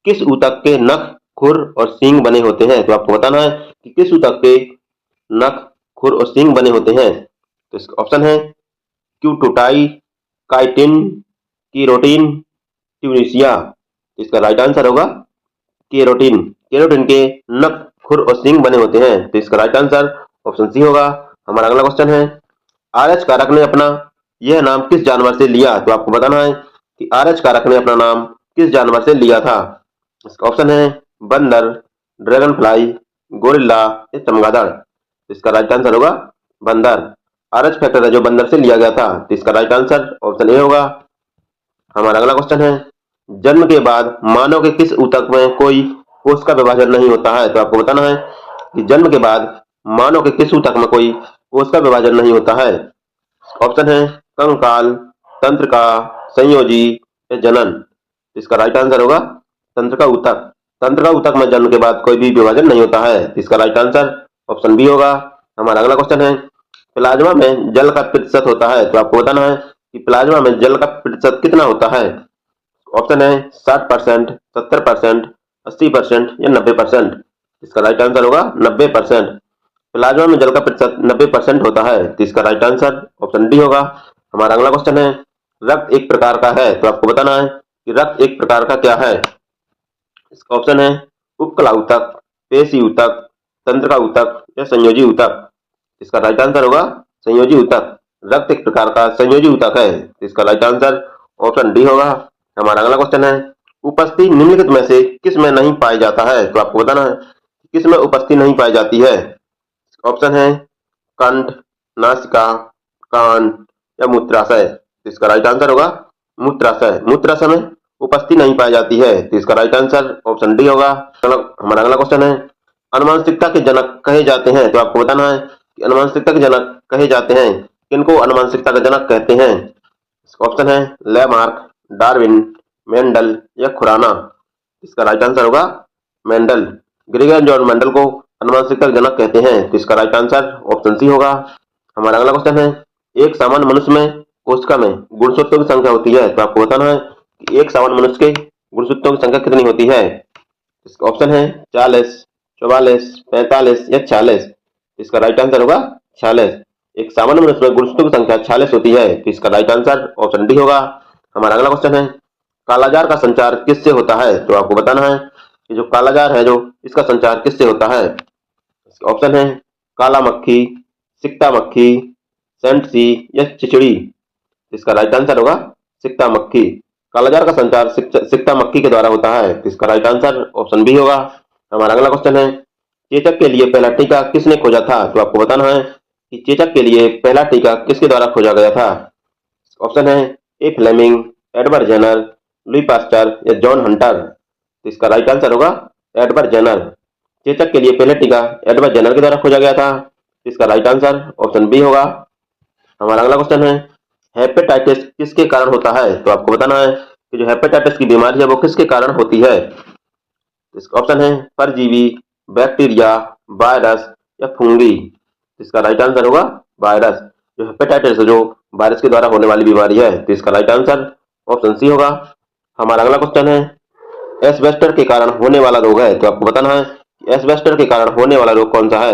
किस ऊतक के नख, खुर और सींग बने होते हैं? तो आपको बताना है कि किस ऊतक के नख, खुर और सींग बने होते हैं। तो इसका ऑप्शन है क्यूटोटाई, काइटिन, कीरोटिन, ट्यूनिसिया। तो इसका राइट आंसर होगा केरोटिन। केरोटिन के नख, खुर और सींग बने होते हैं। तो इसका राइट आंसर ऑप्शन सी होगा। हमारा अगला क्वेश्चन है, आरएच कारक ने अपना यह नाम किस जानवर से लिया? तो आपको बताना है कि आरएच कारक ने अपना नाम किस जानवर से लिया था। इसका ऑप्शन है बंदर, ड्रैगन फ्लाई, गोरिल्ला या चमगादड़। इसका राइट आंसर होगा बंदर। आरएच फैक्टर है जो बंदर से लिया गया था। तो इसका राइट आंसर ऑप्शन ए होगा। हमारा अगला क्वेश्चन है, जन्म के बाद मानव के किस ऊतक में कोई कोष का विभाजन नहीं होता है? तो आपको बताना है कि जन्म के बाद मानव के किस ऊतक में कोई कोष का विभाजन नहीं होता है। ऑप्शन है कंकाल, तंत्रिका, संयोजी या जनन। इसका राइट आंसर होगा तंत्रिका ऊतक। तंत्रिका ऊतक में जन्म के बाद कोई भी विभाजन नहीं होता है। इसका राइट आंसर ऑप्शन बी होगा। हमारा अगला क्वेश्चन है, प्लाज्मा में जल का प्रतिशत होता है। तो आपको बताना है कि प्लाज्मा में जल का प्रतिशत कितना होता है। ऑप्शन है 60%, 70%, 80% या 90%। इसका राइट आंसर होगा 90%। प्लाज्मा में जल का प्रतिशत 90% होता है। तो इसका राइट आंसर ऑप्शन डी होगा। हमारा अगला क्वेश्चन है, रक्त एक प्रकार का है। तो आपको बताना है कि रक्त एक प्रकार का क्या है। इसका ऑप्शन है उपकला ऊतक, पेशी ऊतक, तंत्रिका ऊतक या संयोजी ऊतक। इसका राइट आंसर होगा संयोजी ऊतक। रक्त एक प्रकार का संयोजी ऊतक है। इसका राइट आंसर ऑप्शन डी होगा। हमारा अगला क्वेश्चन है, उपस्थिति निम्नलिखित में से किस में नहीं पाया जाता है। तो आपको बताना है किस में उपस्थिति नहीं पाई जाती है। ऑप्शन है कंठ, नासिका, कान या मूत्राशय। तो इसका राइट आंसर होगा मूत्राशय। मूत्राशय में उपस्थिति नहीं पाई जाती है। तो इसका राइट आंसर ऑप्शन डी होगा। हमारा अगला क्वेश्चन है, अनुवांशिकता के जनक कहे जाते हैं। तो आपको बताना है कि अनुवांशिकता के जनक कहे जाते हैं। किनको अनुवांशिकता का जनक कहते हैं। ऑप्शन है लेमार्क, डार्विन, मेंडल या खुराना। इसका राइट आंसर होगा मेंडल। ग्रेगर जॉन मेंडल को अनुवांशिकता जनक कहते हैं। तो इसका राइट आंसर ऑप्शन सी होगा। हमारा अगला क्वेश्चन है, एक सामान्य मनुष्य में कोशिका में गुणसूत्रों की संख्या होती है। तो आपको बताना है कि एक सामान्य मनुष्य के गुणसूत्रों की संख्या कितनी होती है। इसका ऑप्शन है 40, 44, 45 या 46। इसका राइट आंसर होगा 46। एक सामान्य मनुष्य में गुणसूत्रों की संख्या 46 होती है। तो इसका राइट आंसर ऑप्शन डी होगा। हमारा अगला क्वेश्चन है, कालाजार का संचार किससे होता है। तो आपको बताना है कि जो कालाजार है जो इसका संचार किससे होता है। ऑप्शन है काला मक्खी, सिक्ता मक्खी, सेंटसी या चिचड़ी। इसका राइट आंसर होगा सिक्ता मक्खी। कालाजार का संचार सिक्ता मक्खी के द्वारा होता है। इसका राइट आंसर ऑप्शन बी होगा। हमारा अगला क्वेश्चन है, चेचक के लिए पहला टीका किसने खोजा था। तो आपको बताना है कि चेचक के लिए पहला टीका किसके द्वारा खोजा गया था। ऑप्शन है A Fleming, Edward Jenner, Louis Pasteur या जॉन हंटर। तो इसका राइट आंसर होगा एडवर्ड जेनर। चेचक के लिए पहला टीका एडवर्ड जेनर के द्वारा खोजा गया था। इसका राइट आंसर ऑप्शन बी होगा। हमारा अगला क्वेश्चन है, हेपेटाइटिस किसके कारण होता है। तो आपको बताना है कि जो हेपेटाइटिस की बीमारी है वो किसके कारण होती है। इसका ऑप्शन है परजीवी, बैक्टीरिया, वायरस या फंगी। इसका राइट आंसर होगा वायरस। जो हेपेटाइटिस है जो वायरस के द्वारा होने वाली बीमारी है। तो इसका राइट आंसर ऑप्शन सी होगा। हमारा अगला क्वेश्चन है, एस्बेस्टर के कारण होने वाला रोग है। तो आपको बताना है कि एस्बेस्टर के कारण होने वाला रोग कौन सा है।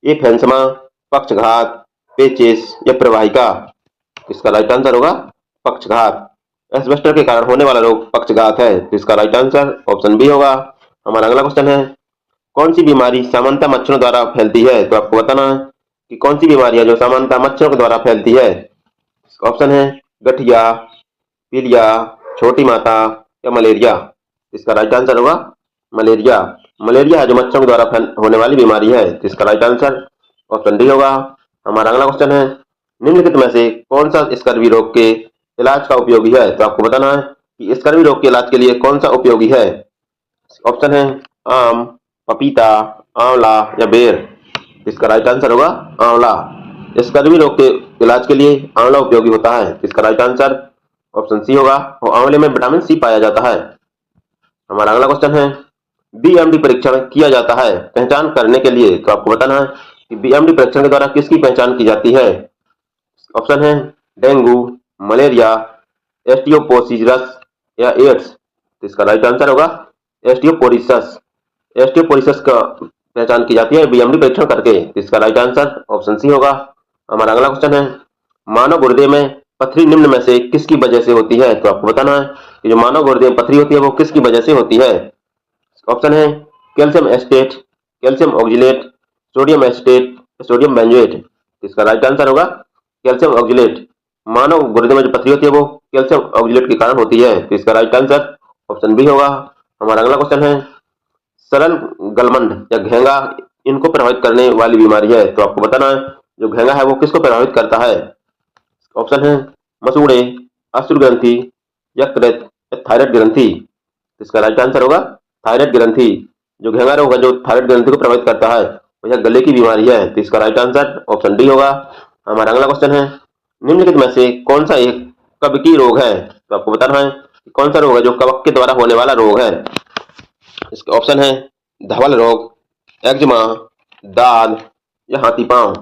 ए फेंसमा, पक्षघात, पेचिस या प्रवाहिका। इसका राइट आंसर होगा पक्षघात। एस्बेस्टर के कारण होने वाला रोग पक्षघात है। तो इसका राइट आंसर ऑप्शन बी होगा। हमारा अगला क्वेश्चन है, कौन सी बीमारी सामान्यतः मच्छरों द्वारा फैलती है। तो आपको बताना है कि कौन सी बीमारी है जो सामान्यतः मच्छरों के द्वारा फैलती है। ऑप्शन है गठिया, पीलिया, छोटी माता या मलेरिया। इसका राइट आंसर होगा मलेरिया। मलेरिया है जो मच्छरों के द्वारा होने वाली बीमारी है। तो इसका राइट आंसर ऑप्शन डी होगा। हमारा अगला क्वेश्चन है, निम्नलिखित में से कौन सा स्कर्वी रोग के इलाज का उपयोगी है। तो आपको बताना है कि स्कर्वी रोग के इलाज के लिए कौन सा उपयोगी है। ऑप्शन है आम, पपीता, आंवला या बेर। इसका राइट आंसर होगा आंवला। स्कर्वी रोग के इलाज के लिए आंवला उपयोगी होता है। इसका राइट आंसर ऑप्शन सी होगा। और आंवले में विटामिन सी पाया जाता है। हमारा अगला क्वेश्चन है, बीएमडी परीक्षण किया जाता है पहचान करने के लिए। तो आपको बताना है कि बीएमडी परीक्षण के द्वारा किसकी पहचान की जाती है। ऑप्शन है डेंगू, मलेरिया, एस्टियोपोसिस या एड्स। तो इसका राइट आंसर होगा एस्टियोपोरिसस। एस्टियोपोरिसस का पहचान की जाती है बीएमडी परीक्षण करके। तो इसका राइट आंसर ऑप्शन सी होगा। हमारा अगला क्वेश्चन है, मानव गुर्दे में पथरी निम्न में से किसकी वजह से होती है? तो आपको बताना है कि जो मानव गुर्दे में पथरी होती है वो किसकी वजह से होती है। ऑप्शन है calcium estate, calcium oxalate, sodium estate, sodium benzoate. इसका राइट आंसर होगा कैल्शियम ऑक्जिलेट। मानव गुर्दे में जो पथरी होती है वो कैल्शियम ऑक्जिलेट के कारण होती है। तो इसका राइट आंसर ऑप्शन बी होगा। हमारा अगला क्वेश्चन है, सरल गलमंड या घेंगा इनको प्रभावित करने वाली बीमारी है। तो आपको बताना है जो घेंगा है वो किसको प्रभावित करता है। ऑप्शन है मसूड़े, अश्रु ग्रंथि, यकृत या थायराइड ग्रंथि। इसका राइट आंसर होगा थायराइड ग्रंथि। जो घेंगा रोग है जो थायराइड ग्रंथि को प्रभावित करता है वह गले की बीमारी है। तो इसका राइट आंसर ऑप्शन डी होगा। हमारा अगला क्वेश्चन है, निम्नलिखित में से कौन सा एक कवकीय रोग है? तो आपको बताना है कि कौन सा रोग है जो कवक के द्वारा होने वाला रोग है। इसके ऑप्शन है धवल रोग, एक्जिमा, दाद या हाथी पांव।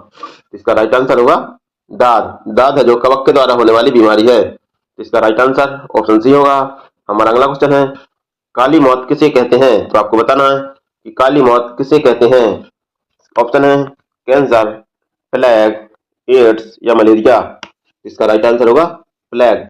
इसका राइट आंसर होगा दाद। दाद है जो कवक के द्वारा होने वाली बीमारी है। इसका राइट आंसर ऑप्शन सी होगा। हमारा अगला क्वेश्चन है, काली मौत किसे कहते हैं? तो आपको बताना है कि काली मौत किसे कहते हैं। ऑप्शन है कैंसर, प्लेग, एड्स या मलेरिया। इसका राइट आंसर होगा प्लेग।